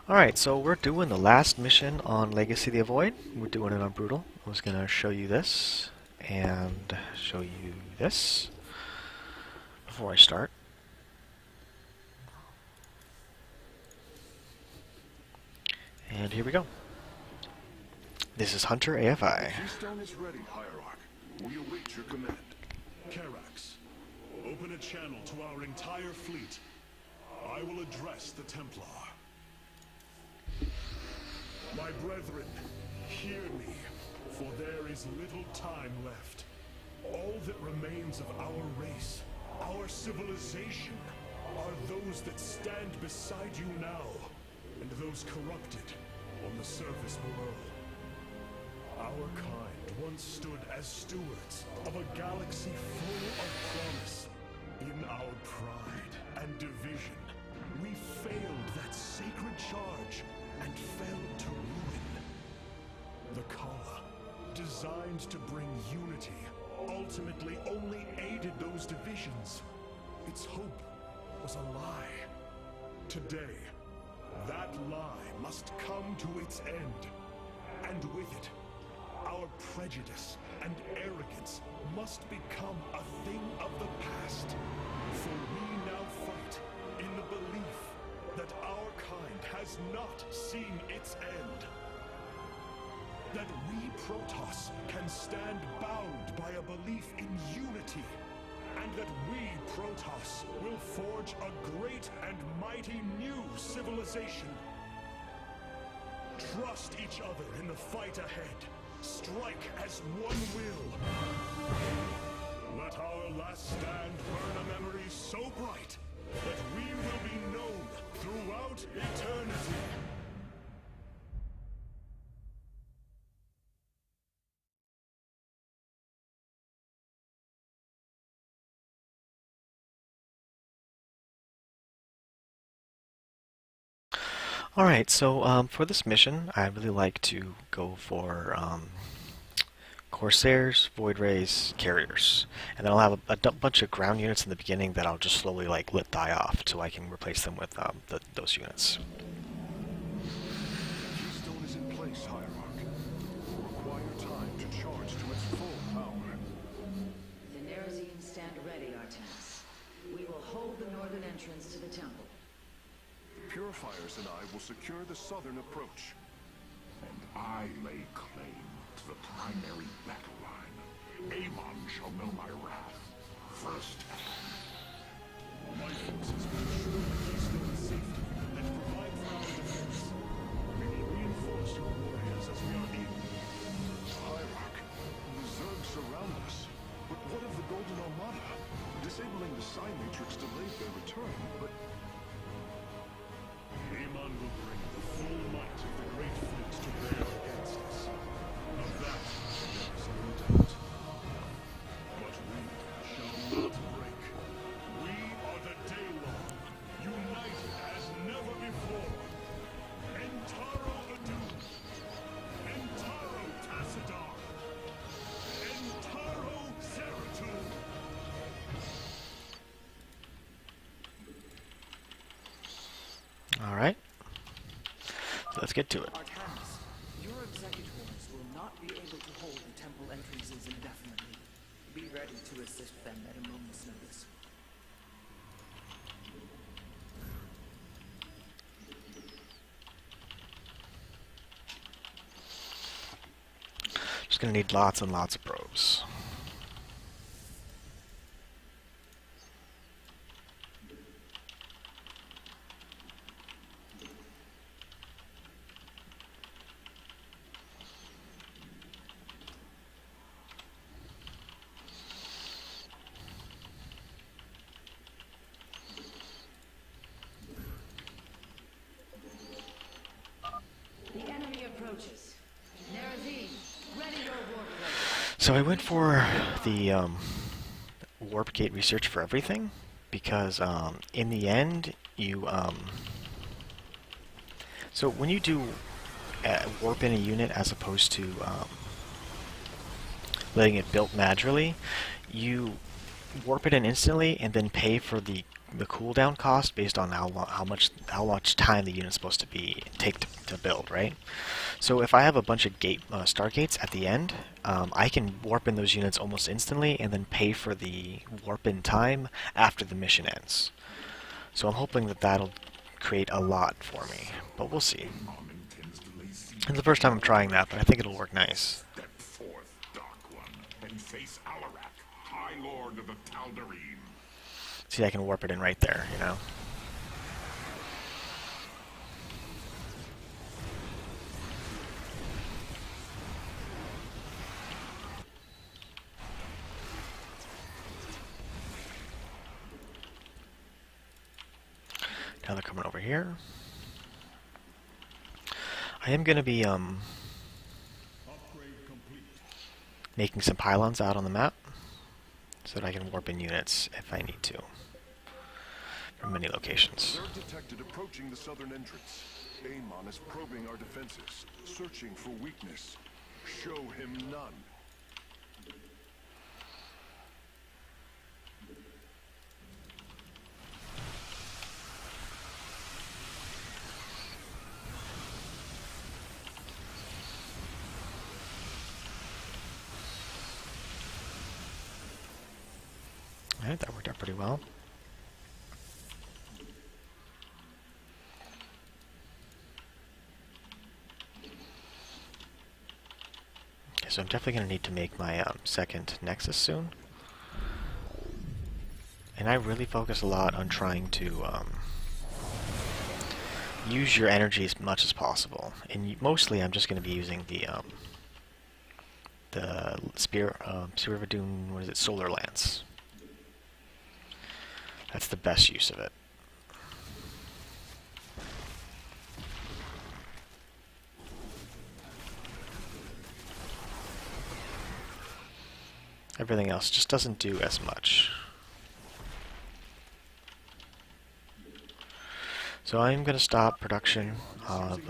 Alright, so we're doing the last mission on Legacy of the Void. We're doing it on Brutal. I was going to show you this and show you this before I start. And here we go. This is Hunter AFI. Keystone is ready, Hierarch. We await your command. Karax, open a channel to our entire fleet. I will address the Templar. My brethren, hear me, for there is little time left. All that remains of our race, our civilization, are those that stand beside you now, and those corrupted on the surface below. Our kind once stood as stewards of a galaxy full of promise. In our pride and division, we failed that sacred charge and failed to ruin. The Kala, designed to bring unity, ultimately only aided those divisions. Its hope was a lie. Today, that lie must come to its end. And with it, our prejudice and arrogance must become a thing of the past. For we now fight in the belief that our kind has not seen its end. That we Protoss can stand bound by a belief in unity. And that we Protoss will forge a great and mighty new civilization. Trust each other in the fight ahead. Strike as one will. Let our last stand burn a memory so bright that we will be known throughout eternity. Alright, so for this mission, I really like to go for Corsairs, Void Rays, Carriers. And then I'll have a bunch of ground units in the beginning that I'll just slowly let die off so I can replace them with those units. Keystone is in place, Hierarch. Will require time to charge to its full power. The Nerazine stand ready, Artemis. We will hold the northern entrance to the temple. The Purifiers and I will secure the southern approach. And I lay claim to the primary battle line. Amon shall know my wrath firsthand. My forces will ensure Keystone's safety and provide for our defense. We will reinforce your warriors as we are able. Hierarch, the Zerg surround us. But what of the Golden Armada? Disabling the Psi Matrix delayed their return, but Amon will bring the full might of the Great Fleet to bear against us. Of that, there is no doubt. But we shall not break. We are the Daylong, united as never before. Entaro Adun. Entaro Tassadar. Entaro Zeratul. Alright, so let's get to it. Artemis, your executors will not be able to hold the temple entrances indefinitely. Be ready to assist them at a moment's notice. Just gonna need lots and lots of probes. The enemy approaches. Nerazine, ready your warplane. So I went for the warp gate research for everything because in the end you so when you do warp in a unit as opposed to letting it build naturally, you warp it in instantly and then pay for the cooldown cost based on how much time the unit's supposed to take to build, right? So if I have a bunch of stargates at the end, I can warp in those units almost instantly and then pay for the warp in time after the mission ends. So I'm hoping that that'll create a lot for me, but we'll see. It's the first time I'm trying that, but I think it'll work nice. Step forth, Dark One, and face Alarak, High Lord of the Tal'Darim. See, I can warp it in right there, you know? Now they're coming over here. I am going to be making some pylons out on the map so that I can warp in units if I need to from many locations. They're detected approaching the southern entrance. Amon is probing our defenses, searching for weakness. Show him none. Alright, that worked out pretty well. Okay, so I'm definitely going to need to make my second Nexus soon. And I really focus a lot on trying to use your energy as much as possible. And mostly I'm just going to be using the Spear of Doom, what is it, Solar Lance. That's the best use of it. Everything else just doesn't do as much. So I'm going to stop production of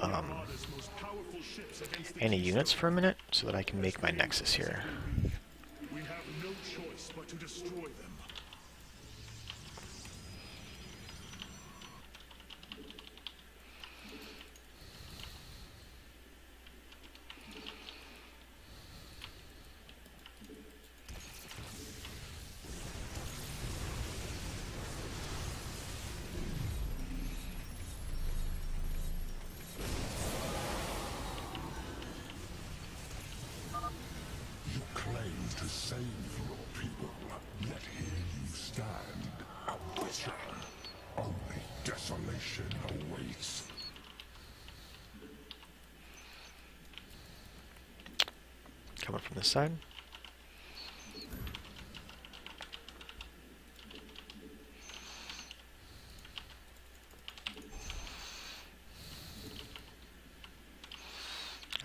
any units for a minute so that I can make my Nexus here. We have no choice but to destroy them. You claim to save your people, yet here you stand, a witcher. Only desolation awaits. Coming from this side.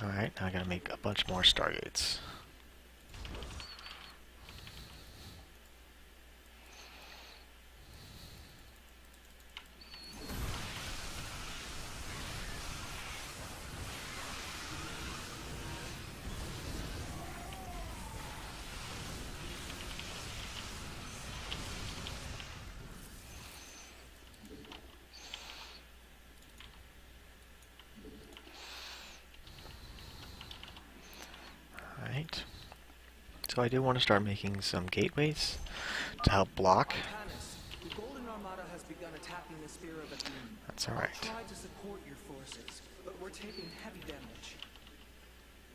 Alright, now I gotta make a bunch more Stargates. Alright. So I do want to start making some gateways to help block. Arcanus, the Golden Armada has begun attacking the Spear of Doom. That's alright. Try to support your forces, but we're taking heavy damage.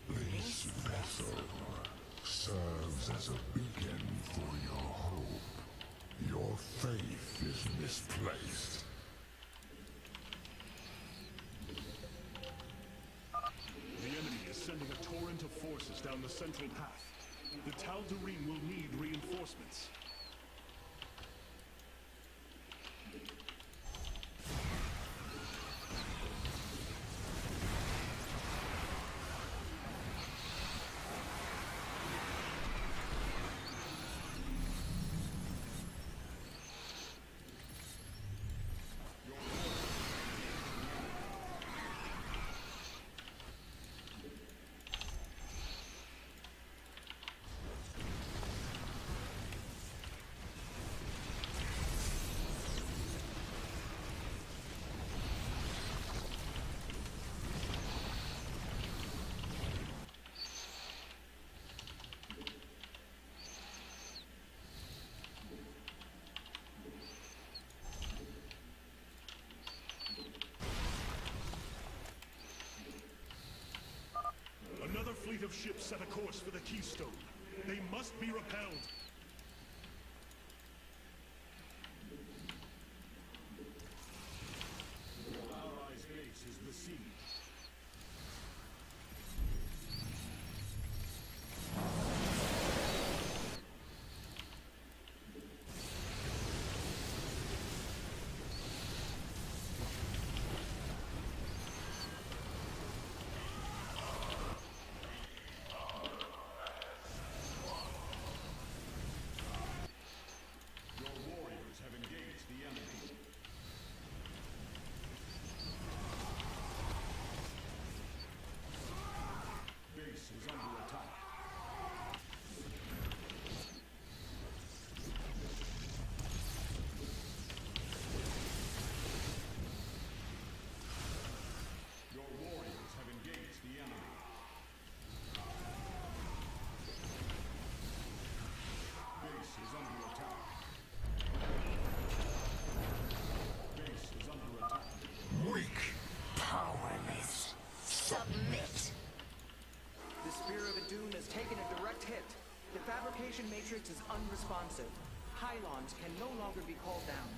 This vessel serves as a beacon for your hope. Your faith is misplaced. The enemy is sending a torrent of forces down the central path. The Tal'Darim will need reinforcements. of ships set a course for the Keystone. They must be repelled. Your allies' base is besieged. Your warriors have engaged the enemy. Base is under attack. Your warriors have engaged the enemy. Base is under attack. Base is under attack. Weak, powerless, submit. The Spear of Adun has taken a direct hit. The fabrication matrix is unresponsive. Pylons can no longer be called down.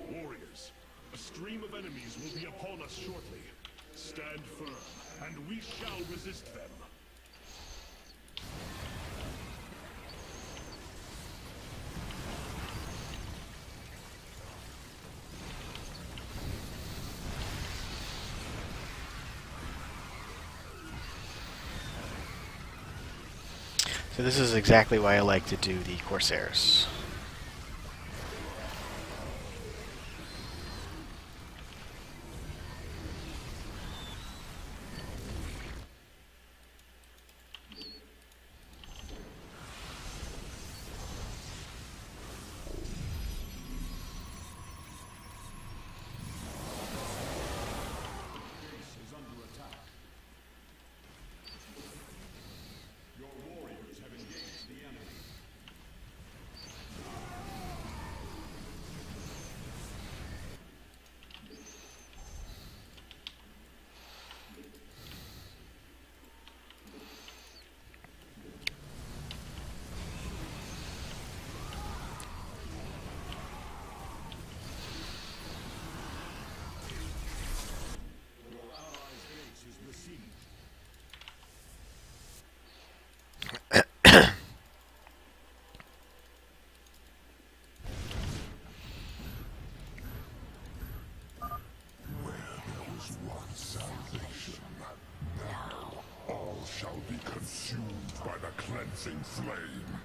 Warriors, a stream of enemies will be upon us shortly. Stand firm, and we shall resist them. So this is exactly why I like to do the Corsairs. Base is under attack. Your warriors have engaged the enemy. Your allies' base is besieged. Where there was once salvation, now all shall be consumed by the cleansing flame.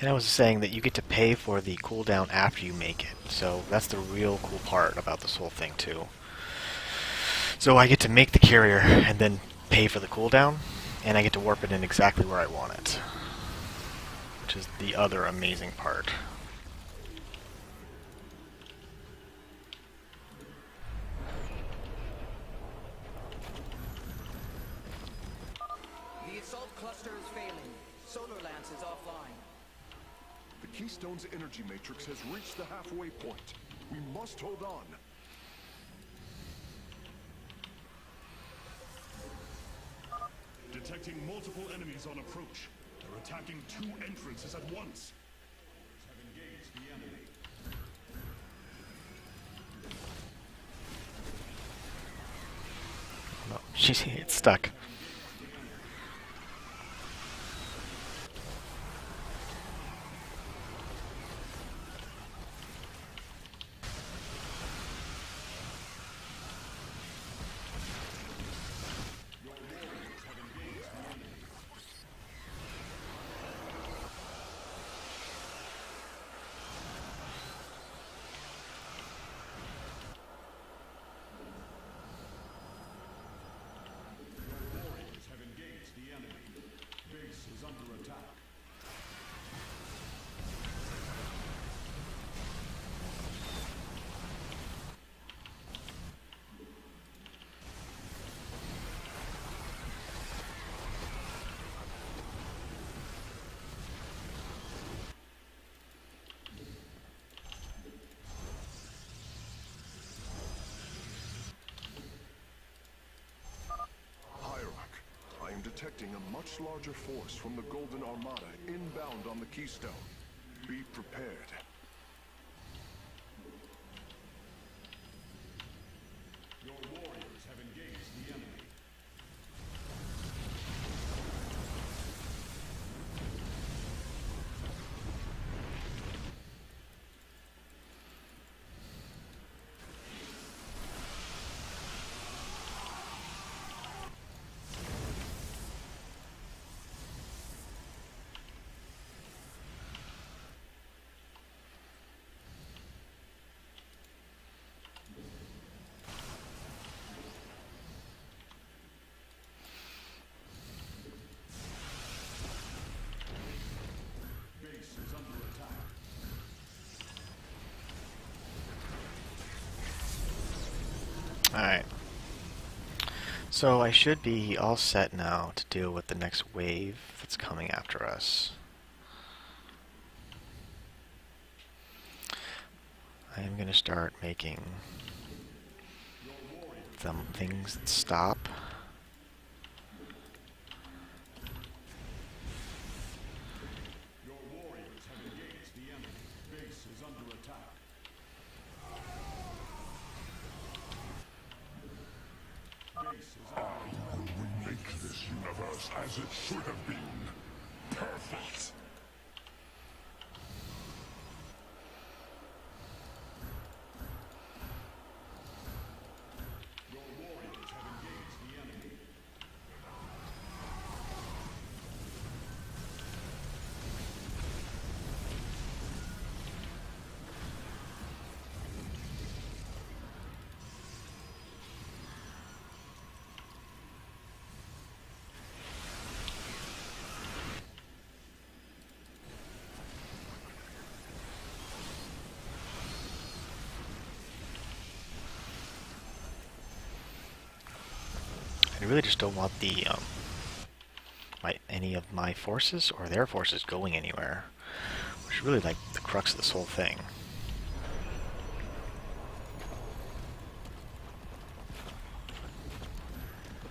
And I was saying that you get to pay for the cooldown after you make it. So that's the real cool part about this whole thing too. So I get to make the carrier and then pay for the cooldown, and I get to warp it in exactly where I want it. Which is the other amazing part. reactor is failing. Solar lance is offline. The Keystone's energy matrix has reached the halfway point. We must hold on. Detecting multiple enemies on approach. They're attacking 2 entrances at once. Have engaged the enemy. No, it's stuck. I am detecting a much larger force from the Golden Armada inbound on the Keystone. Be prepared. Your warriors have engaged the enemy. Alright. So I should be all set now to deal with the next wave that's coming after us. I am going to start making some things that stop. Your warriors have engaged the enemy. Base is under attack. We make this universe as it should have been. Perfect. Your warriors have engaged the enemy. I really just don't want the any of my forces or their forces going anywhere, which is really like the crux of this whole thing.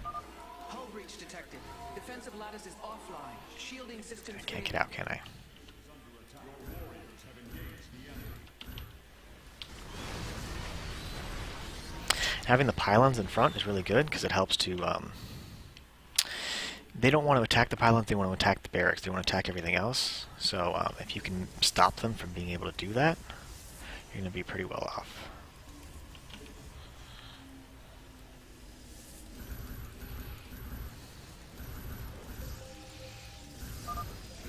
Hull breach detected. Defensive lattice is offline. Shielding systems. I can't get out, can I? Having the pylons in front is really good because it helps to they don't want to attack the pylons, they want to attack the barracks, they want to attack everything else. So if you can stop them from being able to do that, you're going to be pretty well off.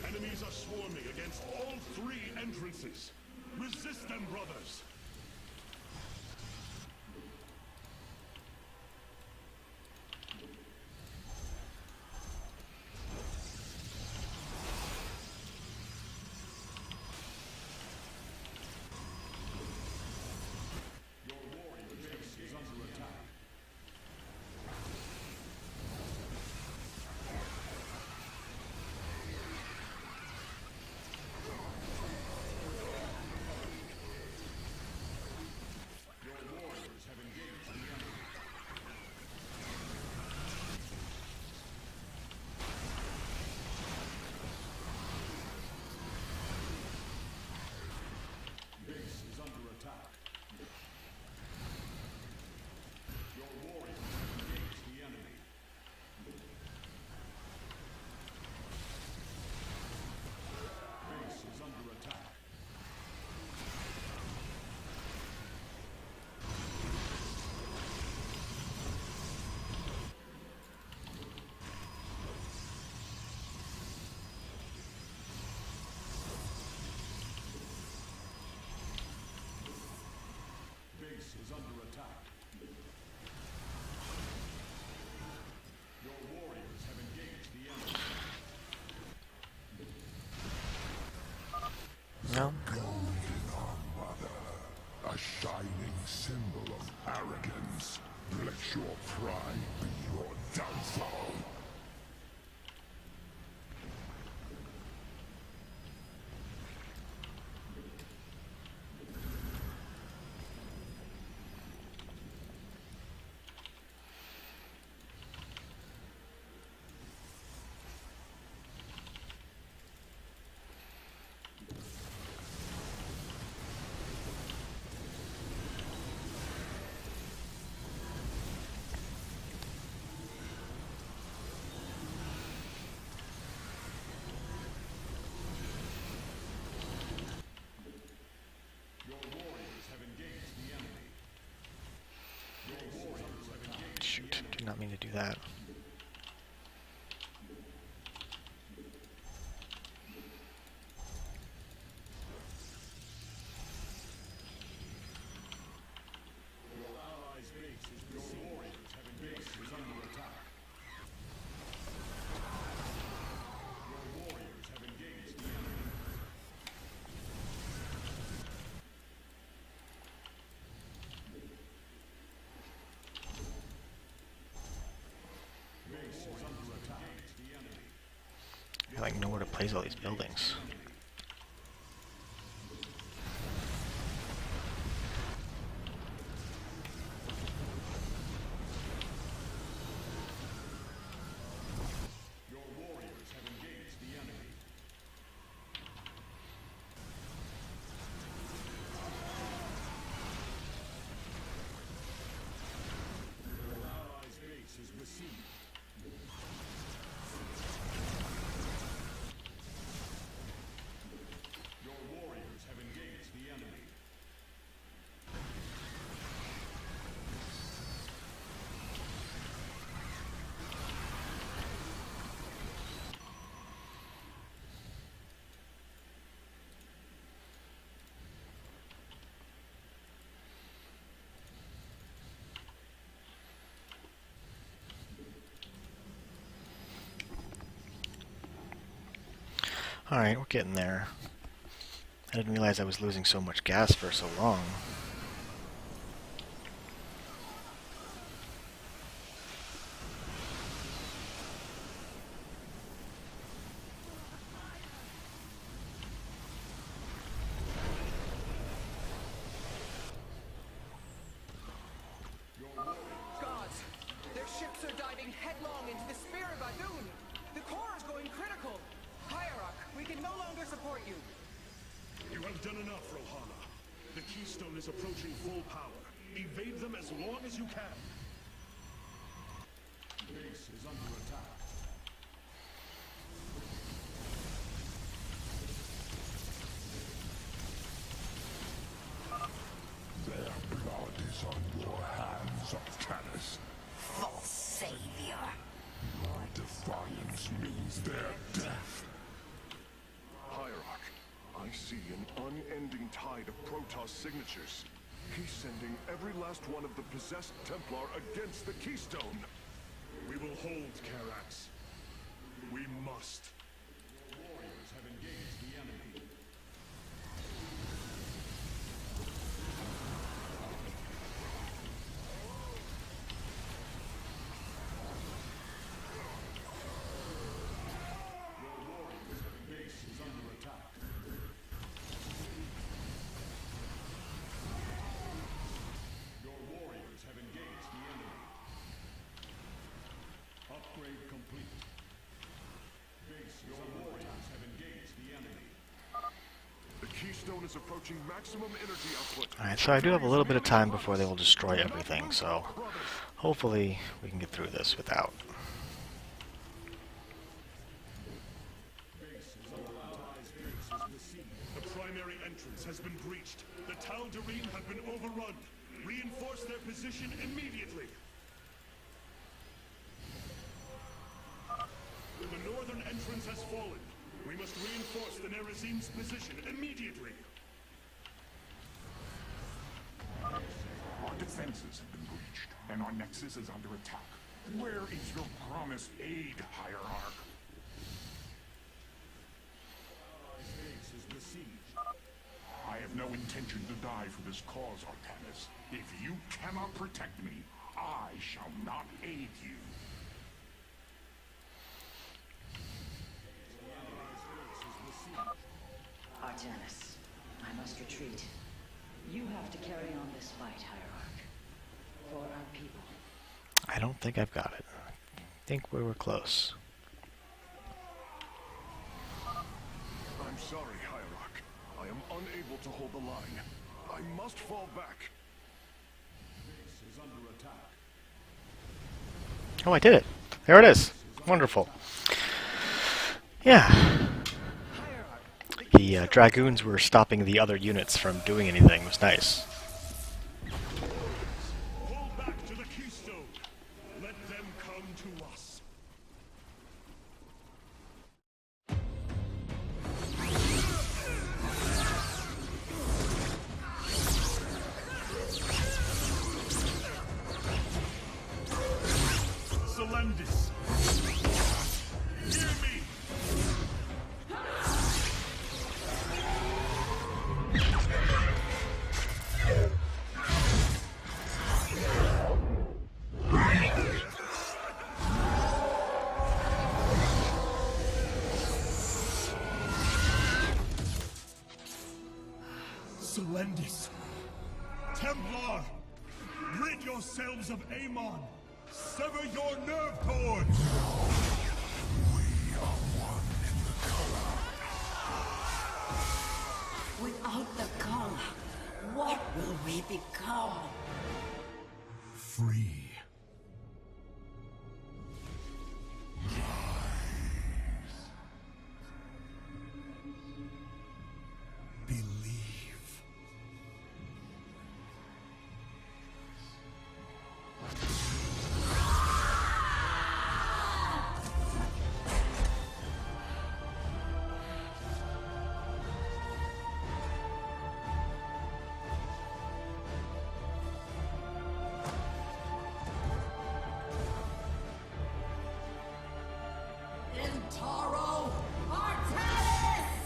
Enemies are swarming against all 3 entrances. Resist them, brothers. Base is under attack. Your warriors have engaged the enemy. No. Golden Armada, a shining symbol of arrogance. Let your pride be your downfall. Shoot, did not mean to do that. I like know where to place all these buildings. Your warriors have engaged the enemy. Your allies' base is besieged. Your warriors have engaged the enemy. Alright, we're getting there. I didn't realize I was losing so much gas for so long. Gods! Their ships are diving headlong into the Spear of Adun! The core is going critical! Hierarch, we can no longer support you! You have done enough, Rohana. The Keystone is approaching full power. Evade them as long as you can. Base is under attack. Their blood is on your hands, Arcanus. False savior. Your defiance means their death. Hierarch, I see an unending tide of Protoss signatures. He's sending every last one of the possessed Templar against the Keystone. We will hold Karax. We must. Warriors have engaged the enemy. Your warriors' base is under attack. Your warriors have engaged the enemy. Upgrade complete. Base your warriors have engaged the enemy. The Keystone is approaching maximum energy output. Alright, so I do have a little bit of time before they will destroy everything, so hopefully we can get through this without. The primary entrance has been breached. The Tal'Darim have been overrun. Reinforce their position immediately. The northern entrance has fallen. We must reinforce the Nerazim's position immediately. Our nexus is under attack. Where is your promised aid, Hierarch? I have no intention to die for this cause, Artanis. If you cannot protect me, I shall not aid you. Artanis, I must retreat. You have to carry on this fight, Hierarch. For our people. I don't think I've got it. I think we were close. I'm sorry, Hierarch. I am unable to hold the line. I must fall back. Base is under attack. Oh, I did it. There it is. Wonderful. Yeah. The Dragoons were stopping the other units from doing anything. It was nice. Pull back to the keystone. Let them come to us. Selendis. Hear me. Selendis. Templar. Rid yourselves of Amon. Sever your nerve cords. Without the color, what will we become? Free. Believe. Intaro Artanis!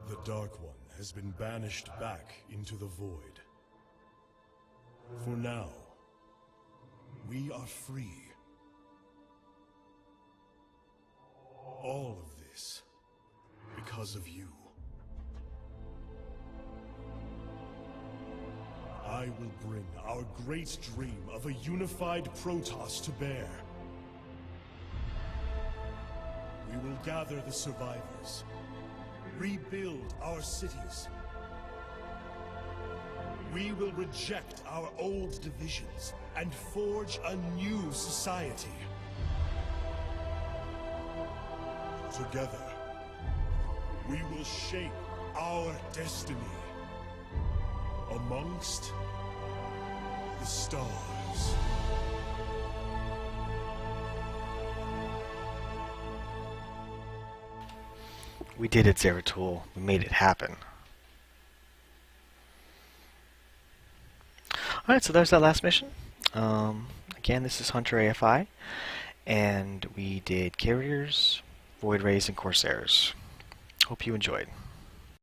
The Dark One has been banished back into the Void. For now, we are free. All of this because of you. I will bring our great dream of a unified Protoss to bear. We will gather the survivors, rebuild our cities. We will reject our old divisions and forge a new society. Together, we will shape our destiny amongst the stars. We did it, Zeratul. We made it happen. Alright, so there's that last mission. Again, this is Hunter AFI, and we did Carriers, Void Rays, and Corsairs. Hope you enjoyed.